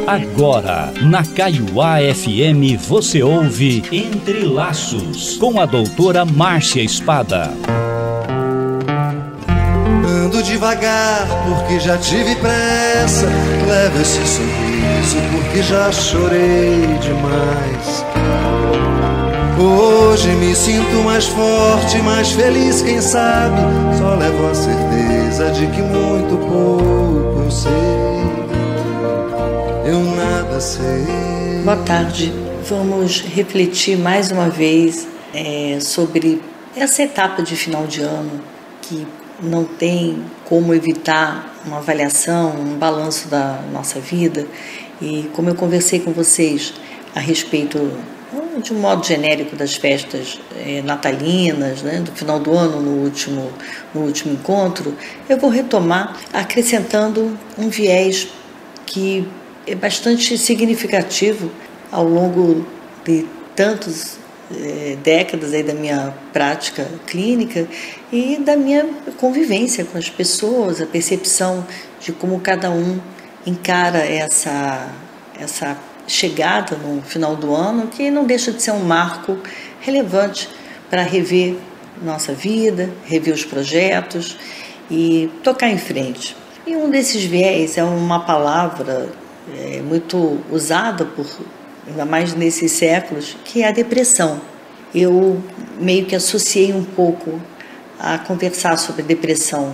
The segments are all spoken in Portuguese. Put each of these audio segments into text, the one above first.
Agora, na Kaiowá FM, você ouve Entre Laços, com a doutora Márcia Espada. Ando devagar porque já tive pressa, levo esse sorriso porque já chorei demais. Hoje me sinto mais forte, mais feliz, quem sabe. Só levo a certeza de que muito pouco eu sei. Eu nada sei. Boa tarde. Vamos refletir mais uma vez sobre essa etapa de final de ano que não tem como evitar uma avaliação, um balanço da nossa vida. E como eu conversei com vocês a respeito, de um modo genérico, das festas natalinas, né, do final do ano, no último encontro, eu vou retomar acrescentando um viés que é bastante significativo ao longo de tantas décadas aí da minha prática clínica e da minha convivência com as pessoas, a percepção de como cada um encara essa chegada no final do ano, que não deixa de ser um marco relevante para rever nossa vida, rever os projetos e tocar em frente. E um desses viés é uma palavra muito usada ainda mais nesses séculos, que é a depressão. Eu meio que associei um pouco a conversar sobre depressão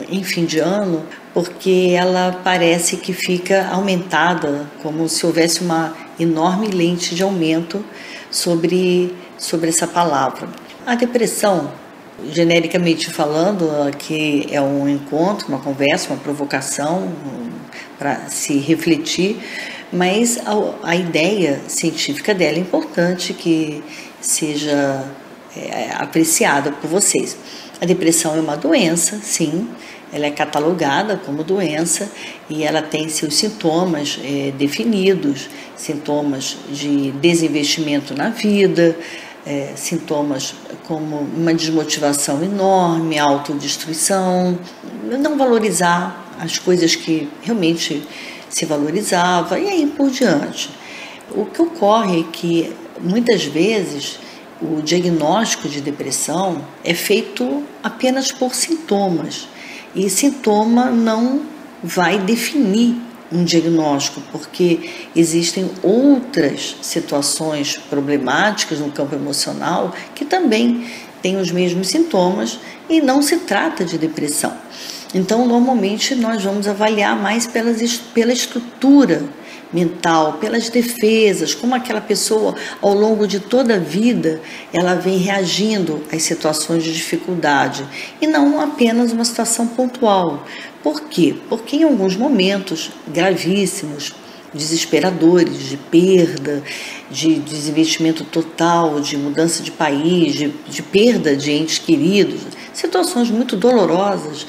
em fim de ano, porque ela parece que fica aumentada, como se houvesse uma enorme lente de aumento sobre essa palavra. A depressão, genericamente falando, que é um encontro, uma conversa, uma provocação para se refletir, mas a ideia científica dela é importante que seja apreciada por vocês. A depressão é uma doença, sim, ela é catalogada como doença e ela tem seus sintomas definidos, sintomas de desinvestimento na vida, sintomas como uma desmotivação enorme, autodestruição, não valorizar as coisas que realmente se valorizava e aí por diante. O que ocorre é que muitas vezes o diagnóstico de depressão é feito apenas por sintomas e sintoma não vai definir um diagnóstico, porque existem outras situações problemáticas no campo emocional que também têm os mesmos sintomas e não se trata de depressão. Então, normalmente, nós vamos avaliar mais pela estrutura mental, pelas defesas, como aquela pessoa, ao longo de toda a vida, ela vem reagindo às situações de dificuldade, e não apenas uma situação pontual. Por quê? Porque em alguns momentos gravíssimos, desesperadores, de perda, de desinvestimento total, de mudança de país, de perda de entes queridos, situações muito dolorosas,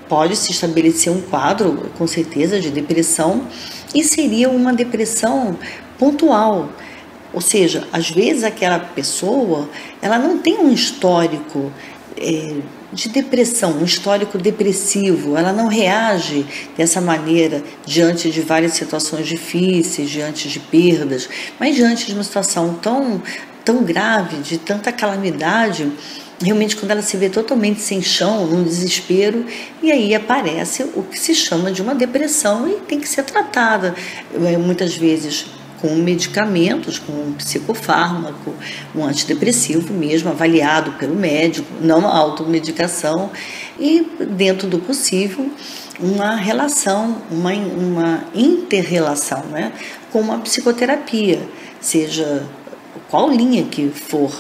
pode se estabelecer um quadro, com certeza, de depressão, e seria uma depressão pontual. Ou seja, às vezes aquela pessoa, ela não tem um histórico de depressão, um histórico depressivo, ela não reage dessa maneira diante de várias situações difíceis, diante de perdas, mas diante de uma situação tão grave, de tanta calamidade, realmente quando ela se vê totalmente sem chão, num desespero, e aí aparece o que se chama de uma depressão e tem que ser tratada, muitas vezes com medicamentos, com um psicofármaco, um antidepressivo mesmo, avaliado pelo médico, não a automedicação, e dentro do possível uma relação, uma inter-relação, né, com uma psicoterapia, seja qual linha que for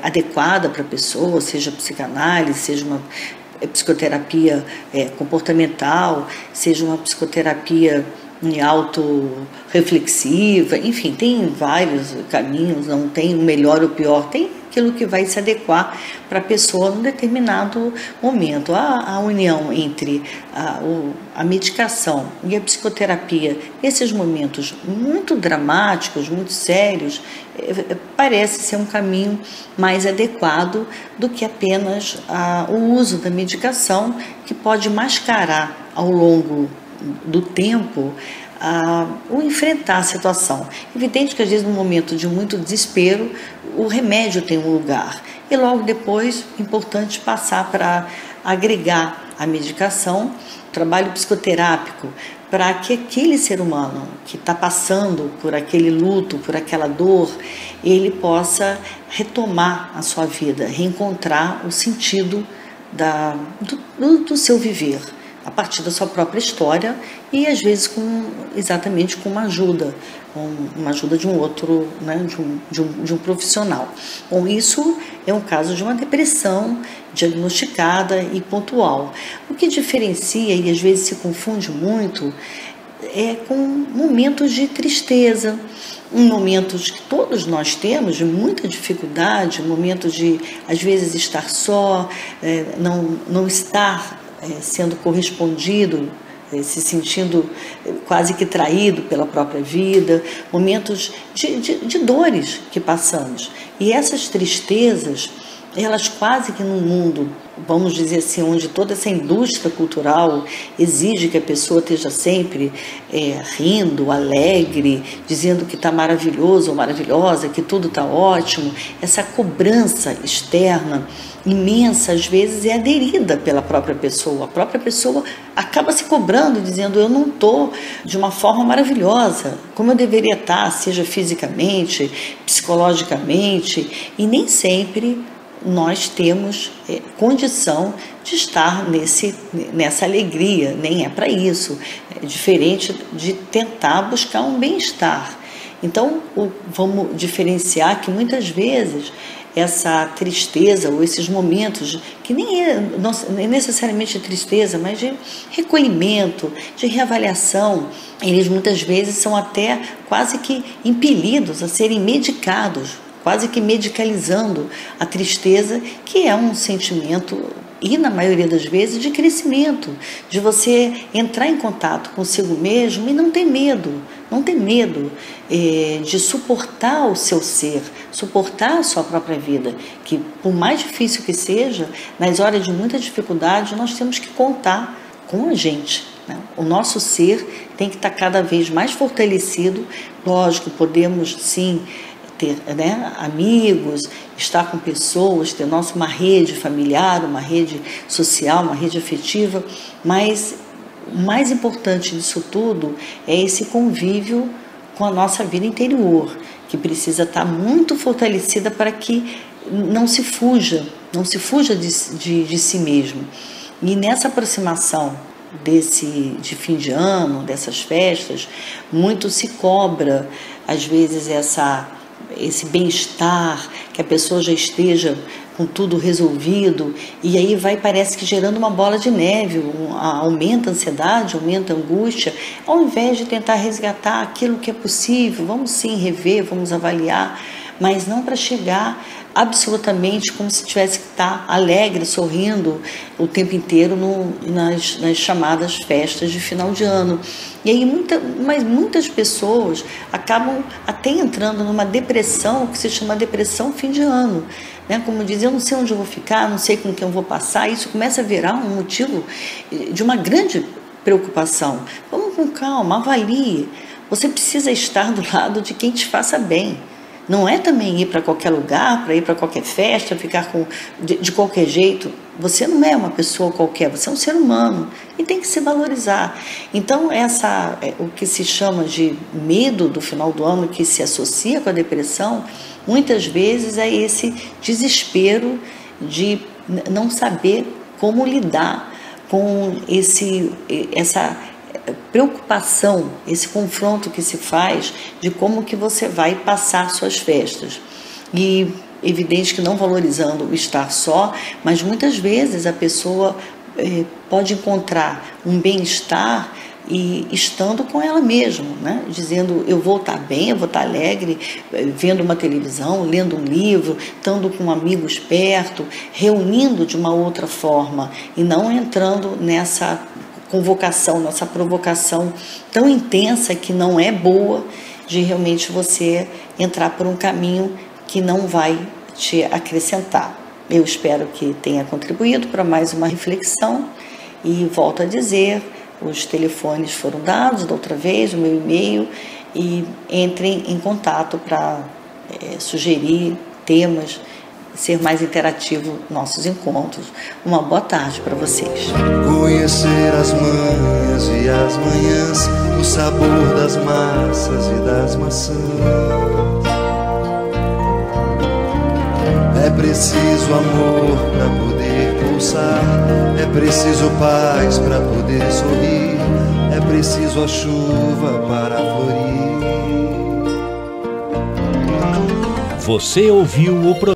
adequada para a pessoa, seja psicanálise, seja uma psicoterapia comportamental, seja uma psicoterapia autorreflexiva, enfim, tem vários caminhos, não tem o melhor ou o pior, tem aquilo que vai se adequar para a pessoa num determinado momento. A união entre a medicação e a psicoterapia, nesses momentos muito dramáticos, muito sérios, parece ser um caminho mais adequado do que apenas o uso da medicação, que pode mascarar ao longo do tempo o enfrentar a situação. Evidente que às vezes no momento de muito desespero o remédio tem um lugar e logo depois é importante passar para agregar a medicação, trabalho psicoterápico, para que aquele ser humano que está passando por aquele luto, por aquela dor, ele possa retomar a sua vida, reencontrar o sentido do seu viver, a partir da sua própria história e às vezes exatamente com uma ajuda de um outro, né, de um profissional. Bom, isso é um caso de uma depressão diagnosticada e pontual. O que diferencia e às vezes se confunde muito é com momentos de tristeza, momentos que todos nós temos de muita dificuldade, momentos de às vezes estar só, não estar sendo correspondido, se sentindo quase que traído pela própria vida, momentos de dores que passamos. E essas tristezas, elas quase que num mundo, vamos dizer assim, onde toda essa indústria cultural exige que a pessoa esteja sempre rindo, alegre, dizendo que está maravilhoso ou maravilhosa, que tudo está ótimo, essa cobrança externa imensa, às vezes, é aderida pela própria pessoa. A própria pessoa acaba se cobrando, dizendo, eu não estou de uma forma maravilhosa, como eu deveria estar, seja fisicamente, psicologicamente, e nem sempre nós temos condição de estar nessa alegria, nem é para isso. É diferente de tentar buscar um bem-estar. Então, vamos diferenciar que muitas vezes essa tristeza ou esses momentos, que nem é necessariamente tristeza, mas de recolhimento, de reavaliação, eles muitas vezes são até quase que impelidos a serem medicados, quase que medicalizando a tristeza, que é um sentimento, e na maioria das vezes, de crescimento, de você entrar em contato consigo mesmo e não ter medo de suportar o seu ser, suportar a sua própria vida, que por mais difícil que seja, nas horas de muita dificuldade, nós temos que contar com a gente, né? O nosso ser tem que estar cada vez mais fortalecido. Lógico, podemos sim ter, né, amigos, estar com pessoas, ter uma rede familiar, uma rede social, uma rede afetiva, mas o mais importante disso tudo é esse convívio com a nossa vida interior, que precisa estar muito fortalecida para que não se fuja de si mesmo. E nessa aproximação de fim de ano, dessas festas, muito se cobra, às vezes, esse bem-estar, que a pessoa já esteja com tudo resolvido, e aí parece que gerando uma bola de neve, aumenta a ansiedade, aumenta a angústia, ao invés de tentar resgatar aquilo que é possível. Vamos sim rever, vamos avaliar, mas não para chegar absolutamente como se tivesse que estar alegre, sorrindo o tempo inteiro nas chamadas festas de final de ano. E aí muitas pessoas acabam até entrando numa depressão, que se chama depressão fim de ano, né? Como diz, eu não sei onde eu vou ficar, não sei com quem eu vou passar. Isso começa a virar um motivo de uma grande preocupação. Vamos com calma, avalie. Você precisa estar do lado de quem te faça bem. Não é também ir para qualquer lugar, para ir para qualquer festa, ficar de qualquer jeito. Você não é uma pessoa qualquer, você é um ser humano e tem que se valorizar. Então, o que se chama de medo do final do ano, que se associa com a depressão, muitas vezes é esse desespero de não saber como lidar com essa preocupação, esse confronto que se faz de como que você vai passar suas festas. E evidente que não valorizando o estar só, mas muitas vezes a pessoa pode encontrar um bem-estar e estando com ela mesma, né? Dizendo, eu vou estar bem, eu vou estar alegre, vendo uma televisão, lendo um livro, estando com amigos perto, reunindo de uma outra forma e não entrando nessa convocação, nossa provocação tão intensa que não é boa, de realmente você entrar por um caminho que não vai te acrescentar. Eu espero que tenha contribuído para mais uma reflexão e volto a dizer, Os telefones foram dados da outra vez, o meu e-mail, e entrem em contato para sugerir temas, ser mais interativo nossos encontros. Uma boa tarde para vocês. Conhecer as manhas e as manhãs, o sabor das massas e das maçãs. É preciso amor para poder pulsar, é preciso paz para poder sorrir, é preciso a chuva para florir. Você ouviu o programa